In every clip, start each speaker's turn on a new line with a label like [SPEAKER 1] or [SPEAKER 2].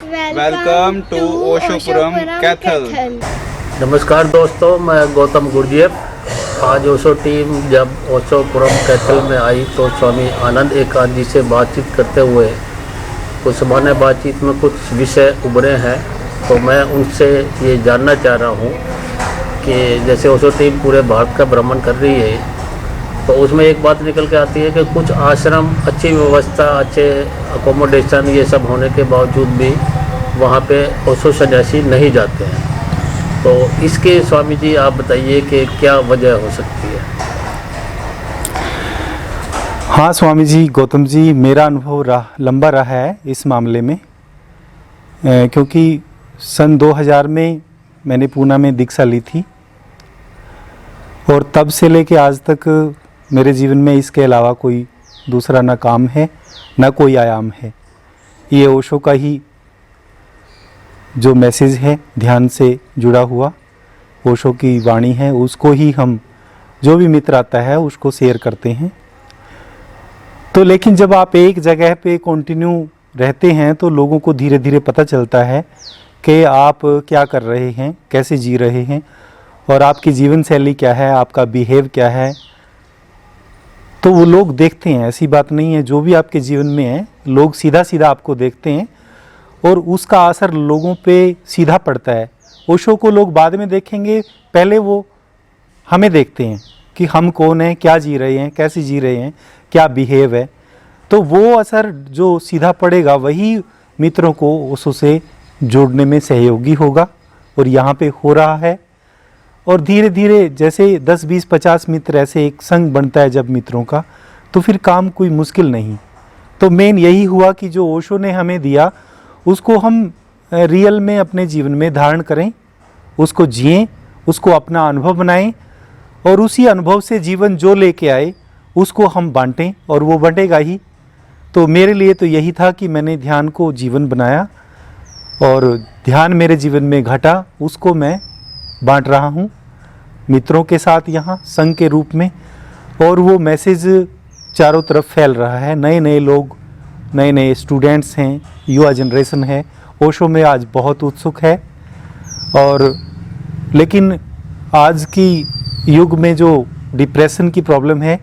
[SPEAKER 1] Welcome to ओशोपुरम Kaithal.
[SPEAKER 2] नमस्कार दोस्तों, मैं गौतम गुरजीएफ। आज ओशो टीम जब ओशोपुरम कैथल में आई तो स्वामी आनंद एकांत जी से बातचीत करते हुए कुछ सामान्य बातचीत में कुछ विषय उभरे हैं। तो मैं उनसे ये जानना चाह रहा हूँ कि जैसे ओशो टीम पूरे भारत का भ्रमण कर रही है तो उसमें एक बात निकल के आती है कि कुछ आश्रम अच्छी व्यवस्था, अच्छे अकोमोडेशन ये सब होने के बावजूद भी वहाँ पे ओशो सन्यासी नहीं जाते हैं। तो इसके स्वामी जी आप बताइए कि क्या वजह हो सकती है।
[SPEAKER 3] हाँ स्वामी जी, गौतम जी, मेरा अनुभव लंबा रहा है इस मामले में, क्योंकि सन 2000 में मैंने पूना में दीक्षा ली थी और तब से लेके आज तक मेरे जीवन में इसके अलावा कोई दूसरा ना काम है ना कोई आयाम है। ये ओशो का ही जो मैसेज है, ध्यान से जुड़ा हुआ ओशो की वाणी है, उसको ही हम जो भी मित्र आता है उसको शेयर करते हैं। तो लेकिन जब आप एक जगह पे कंटिन्यू रहते हैं तो लोगों को धीरे धीरे पता चलता है कि आप क्या कर रहे हैं, कैसे जी रहे हैं और आपकी जीवन शैली क्या है, आपका बिहेव क्या है। तो वो लोग देखते हैं, ऐसी बात नहीं है। जो भी आपके जीवन में है, लोग सीधा सीधा आपको देखते हैं और उसका असर लोगों पे सीधा पड़ता है। ओशो को लोग बाद में देखेंगे, पहले वो हमें देखते हैं कि हम कौन हैं, क्या जी रहे हैं, कैसे जी रहे हैं, क्या बिहेव है। तो वो असर जो सीधा पड़ेगा वही मित्रों को ओशो से जोड़ने में सहयोगी होगा और यहाँ पे हो रहा है। और धीरे धीरे जैसे 10, 20, 50 मित्र ऐसे एक संग बनता है जब मित्रों का, तो फिर काम कोई मुश्किल नहीं। तो मेन यही हुआ कि जो ओशो ने हमें दिया उसको हम रियल में अपने जीवन में धारण करें, उसको जिएं, उसको अपना अनुभव बनाएं और उसी अनुभव से जीवन जो लेके आए उसको हम बांटें और वो बंटेगा ही। तो मेरे लिए तो यही था कि मैंने ध्यान को जीवन बनाया और ध्यान मेरे जीवन में घटा, उसको मैं बांट रहा हूँ मित्रों के साथ यहाँ संघ के रूप में। और वो मैसेज चारों तरफ फैल रहा है। नए नए लोग, नए नए स्टूडेंट्स हैं, युवा जनरेशन है, ओशो में आज बहुत उत्सुक है। और लेकिन आज की युग में जो डिप्रेशन की प्रॉब्लम है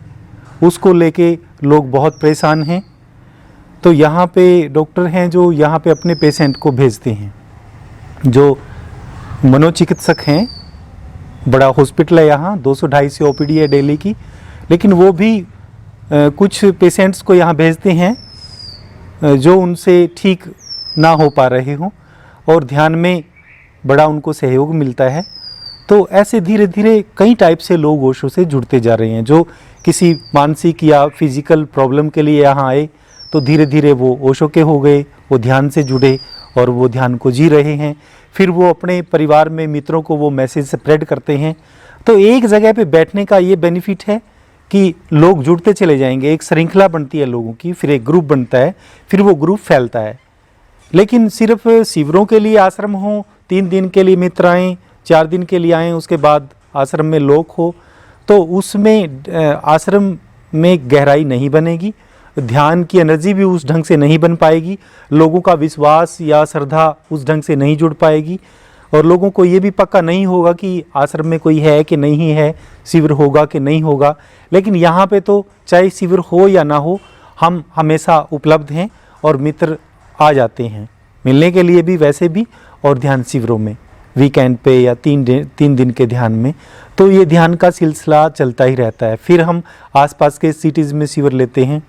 [SPEAKER 3] उसको लेके लोग बहुत परेशान हैं। तो यहाँ पे डॉक्टर हैं जो यहाँ पे अपने पेशेंट को भेजते हैं, जो मनोचिकित्सक हैं। बड़ा हॉस्पिटल है यहाँ, 200-250 ओपीडी है डेली की। लेकिन वो भी कुछ पेशेंट्स को यहाँ भेजते हैं जो उनसे ठीक ना हो पा रहे हों और ध्यान में बड़ा उनको सहयोग मिलता है। तो ऐसे धीरे धीरे कई टाइप से लोग ओशो से जुड़ते जा रहे हैं। जो किसी मानसिक या फिजिकल प्रॉब्लम के लिए यहाँ आए तो धीरे धीरे वो ओशो के हो गए, वो ध्यान से जुड़े और वो ध्यान को जी रहे हैं। फिर वो अपने परिवार में मित्रों को वो मैसेज स्प्रेड करते हैं। तो एक जगह पे बैठने का ये बेनिफिट है कि लोग जुड़ते चले जाएंगे, एक श्रृंखला बनती है लोगों की, फिर एक ग्रुप बनता है, फिर वो ग्रुप फैलता है। लेकिन सिर्फ शिविरों के लिए आश्रम हो, 3 दिन के लिए मित्र आएँ, 4 दिन के लिए आएँ, उसके बाद आश्रम में लोग हो, तो उसमें आश्रम में गहराई नहीं बनेगी, ध्यान की एनर्जी भी उस ढंग से नहीं बन पाएगी, लोगों का विश्वास या श्रद्धा उस ढंग से नहीं जुड़ पाएगी और लोगों को ये भी पक्का नहीं होगा कि आश्रम में कोई है कि नहीं है, शिविर होगा कि नहीं होगा। लेकिन यहाँ पे तो चाहे शिविर हो या ना हो, हम हमेशा उपलब्ध हैं और मित्र आ जाते हैं मिलने के लिए भी, वैसे भी, और ध्यान शिविरों में वीकेंड पे या 3 दिन के ध्यान में। तो ये ध्यान का सिलसिला चलता ही रहता है। फिर हम आसपास के सिटीज़ में शिविर लेते हैं,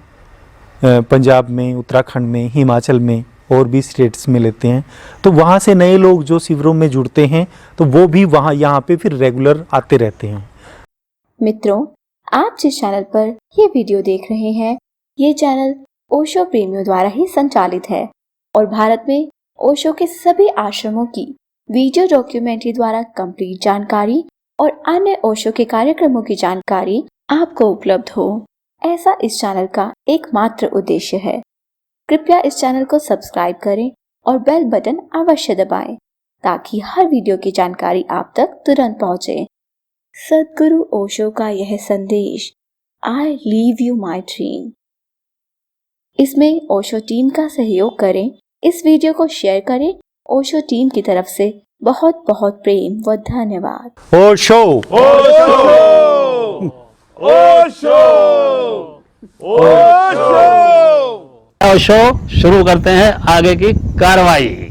[SPEAKER 3] पंजाब में, उत्तराखंड में, हिमाचल में और भी स्टेट्स में लेते हैं। तो वहाँ से नए लोग जो शिविरों में जुड़ते हैं तो वो भी वहाँ यहाँ पे फिर रेगुलर आते रहते हैं।
[SPEAKER 4] मित्रों, आप जिस चैनल पर ये वीडियो देख रहे हैं, ये चैनल ओशो प्रेमियों द्वारा ही संचालित है और भारत में ओशो के सभी आश्रमों की वीडियो डॉक्यूमेंट्री द्वारा कंप्लीट जानकारी और अन्य ओशो के कार्यक्रमों की जानकारी आपको उपलब्ध हो, ऐसा इस चैनल का एकमात्र उद्देश्य है। कृपया इस चैनल को सब्सक्राइब करें और बेल बटन अवश्य दबाएं ताकि हर वीडियो की जानकारी आप तक तुरंत पहुंचे। सद्गुरु ओशो का यह संदेश, I leave you my dream. इसमें ओशो टीम का सहयोग करें इस वीडियो को शेयर करें। ओशो टीम की तरफ से बहुत बहुत प्रेम व धन्यवाद।
[SPEAKER 3] ओशो
[SPEAKER 2] ओशो शुरू करते हैं आगे की कार्रवाई।